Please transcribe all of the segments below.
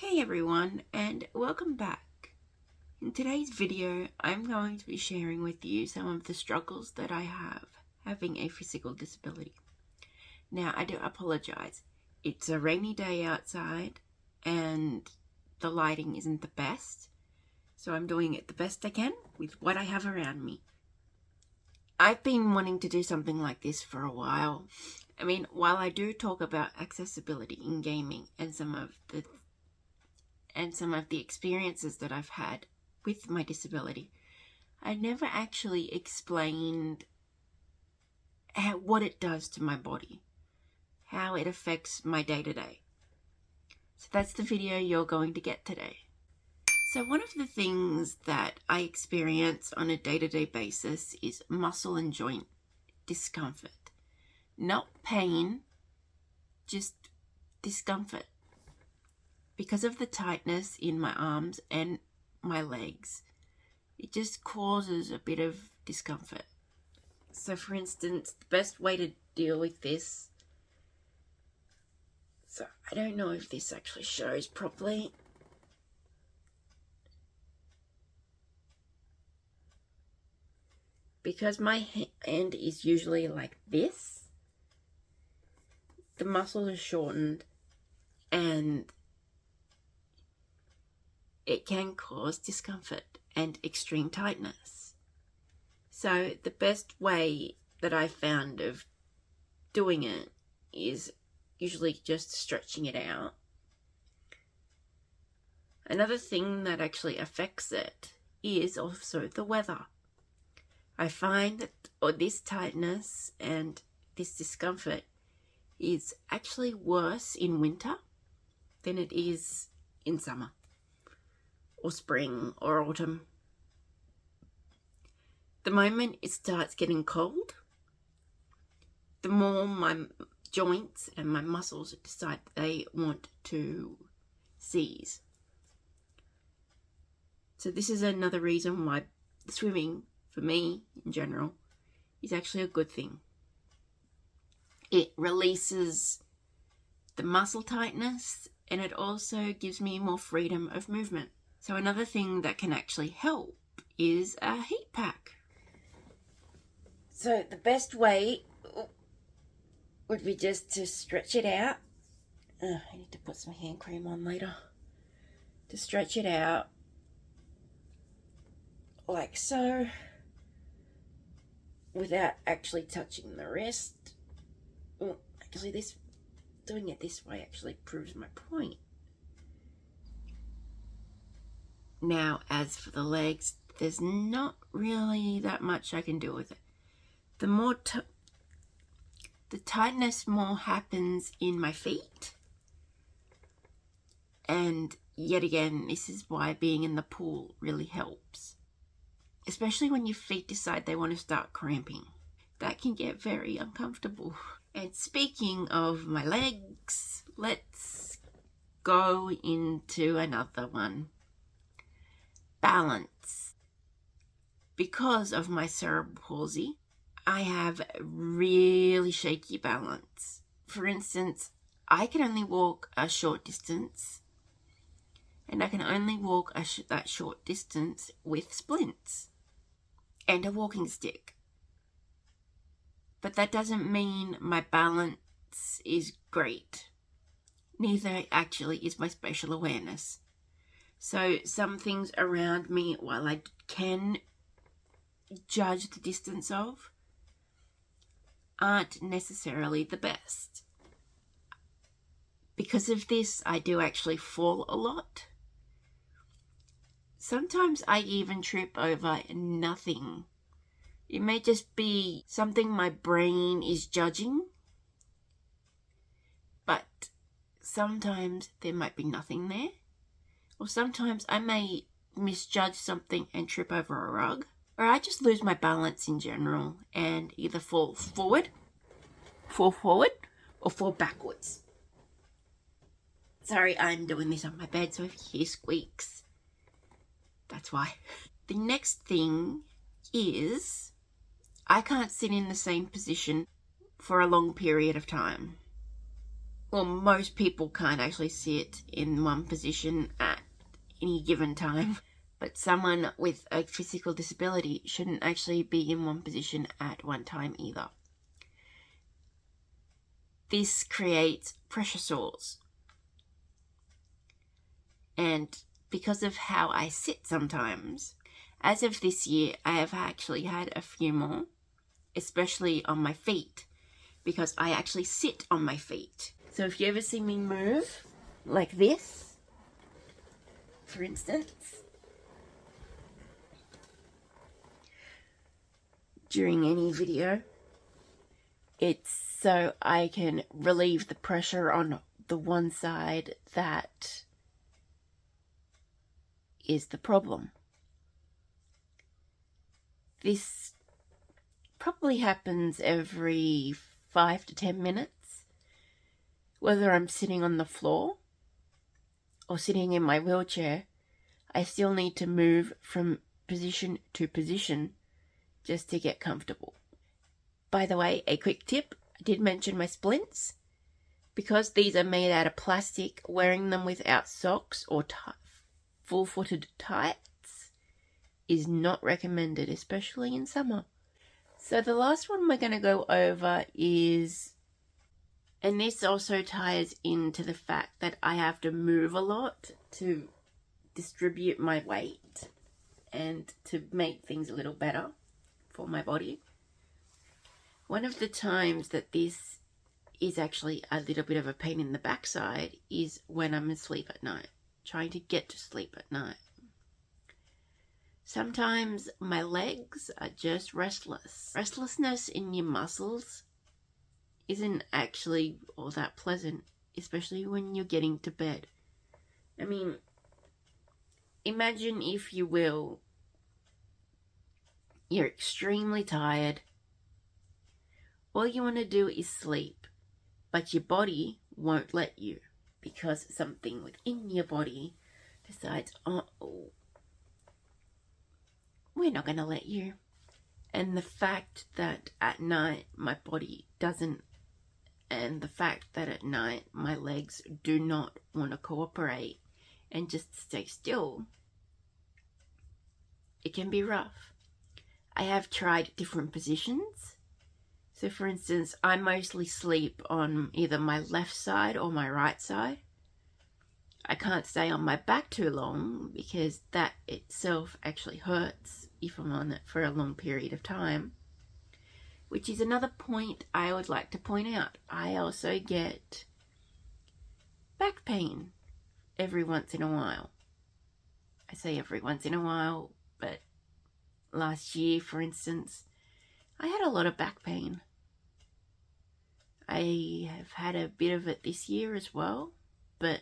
Hey everyone, and welcome back. In today's video, I'm going to be sharing with you some of the struggles that I have having a physical disability. Now, I do apologize. It's a rainy day outside and the lighting isn't the best, so I'm doing it the best I can with what I have around me. I've been wanting to do something like this for a while. I mean, while I do talk about accessibility in gaming and some of the experiences that I've had with my disability, I never actually explained what it does to my body, how it affects my day-to-day. So that's the video you're going to get today. So one of the things that I experience on a day-to-day basis is muscle and joint discomfort. Not pain, just discomfort. Because of the tightness in my arms and my legs, it just causes a bit of discomfort. So for instance, the best way to deal with this, so I don't know if this actually shows properly. Because my hand is usually like this, the muscles are shortened and it can cause discomfort and extreme tightness. So the best way that I found of doing it is usually just stretching it out. Another thing that actually affects it is also the weather. I find that this tightness and this discomfort is actually worse in winter than it is in summer or spring or autumn. The moment it starts getting cold, the more my joints and my muscles decide they want to seize. So this is another reason why swimming, for me in general, is actually a good thing. It releases the muscle tightness and it also gives me more freedom of movement. So another thing that can actually help is a heat pack. So the best way would be just to stretch it out. I need to put some hand cream on later. To stretch it out like so, without actually touching the wrist. Well, actually doing it this way actually proves my point. Now, as for the legs, there's not really that much I can do with it. The tightness more happens in my feet. And yet again, this is why being in the pool really helps. Especially when your feet decide they want to start cramping. That can get very uncomfortable. And speaking of my legs, let's go into another one. Balance. Because of my cerebral palsy, I have really shaky balance. For instance, I can only walk a short distance, and I can only walk that short distance with splints and a walking stick. But that doesn't mean my balance is great. Neither actually is my spatial awareness. So some things around me, while I can judge the distance of, aren't necessarily the best. Because of this, I do actually fall a lot. Sometimes I even trip over nothing. It may just be something my brain is judging, but sometimes there might be nothing there. Or sometimes I may misjudge something and trip over a rug. Or I just lose my balance in general and either fall forward, or fall backwards. Sorry, I'm doing this on my bed, so if you hear squeaks, that's why. The next thing is I can't sit in the same position for a long period of time. well, most people can't actually sit in one position at any given time, but someone with a physical disability shouldn't actually be in one position at one time either. This creates pressure sores. And because of how I sit sometimes, as of this year, I have actually had a few more, especially on my feet, because I actually sit on my feet. So if you ever see me move like this, for instance, during any video, it's so I can relieve the pressure on the one side that is the problem. This probably happens every 5 to 10 minutes, whether I'm sitting on the floor or sitting in my wheelchair. I still need to move from position to position just to get comfortable. By the way, a quick tip, I did mention my splints. Because these are made out of plastic, wearing them without socks or full-footed tights is not recommended, especially in summer. So the last one we're going to go over is, and this also ties into the fact that I have to move a lot to distribute my weight and to make things a little better for my body. One of the times that this is actually a little bit of a pain in the backside is when I'm asleep at night, trying to get to sleep at night. Sometimes my legs are just restless. Restlessness in your muscles isn't actually all that pleasant, especially when you're getting to bed. I mean, imagine, if you will, you're extremely tired. All you want to do is sleep, but your body won't let you because something within your body decides, oh, we're not going to let you. And the fact that at night my body doesn't, and the fact that at night my legs do not want to cooperate and just stay still, it can be rough. I have tried different positions. So for instance, I mostly sleep on either my left side or my right side. I can't stay on my back too long because that itself actually hurts if I'm on it for a long period of time. Which is another point I would like to point out. I also get back pain every once in a while. I say every once in a while, but last year, for instance, I had a lot of back pain. I have had a bit of it this year as well, but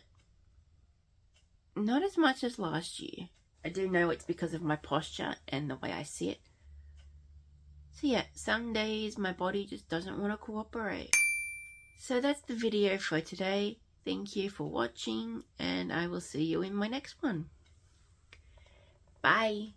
not as much as last year. I do know it's because of my posture and the way I sit. So yeah, some days my body just doesn't want to cooperate. So that's the video for today. Thank you for watching, and I will see you in my next one. Bye.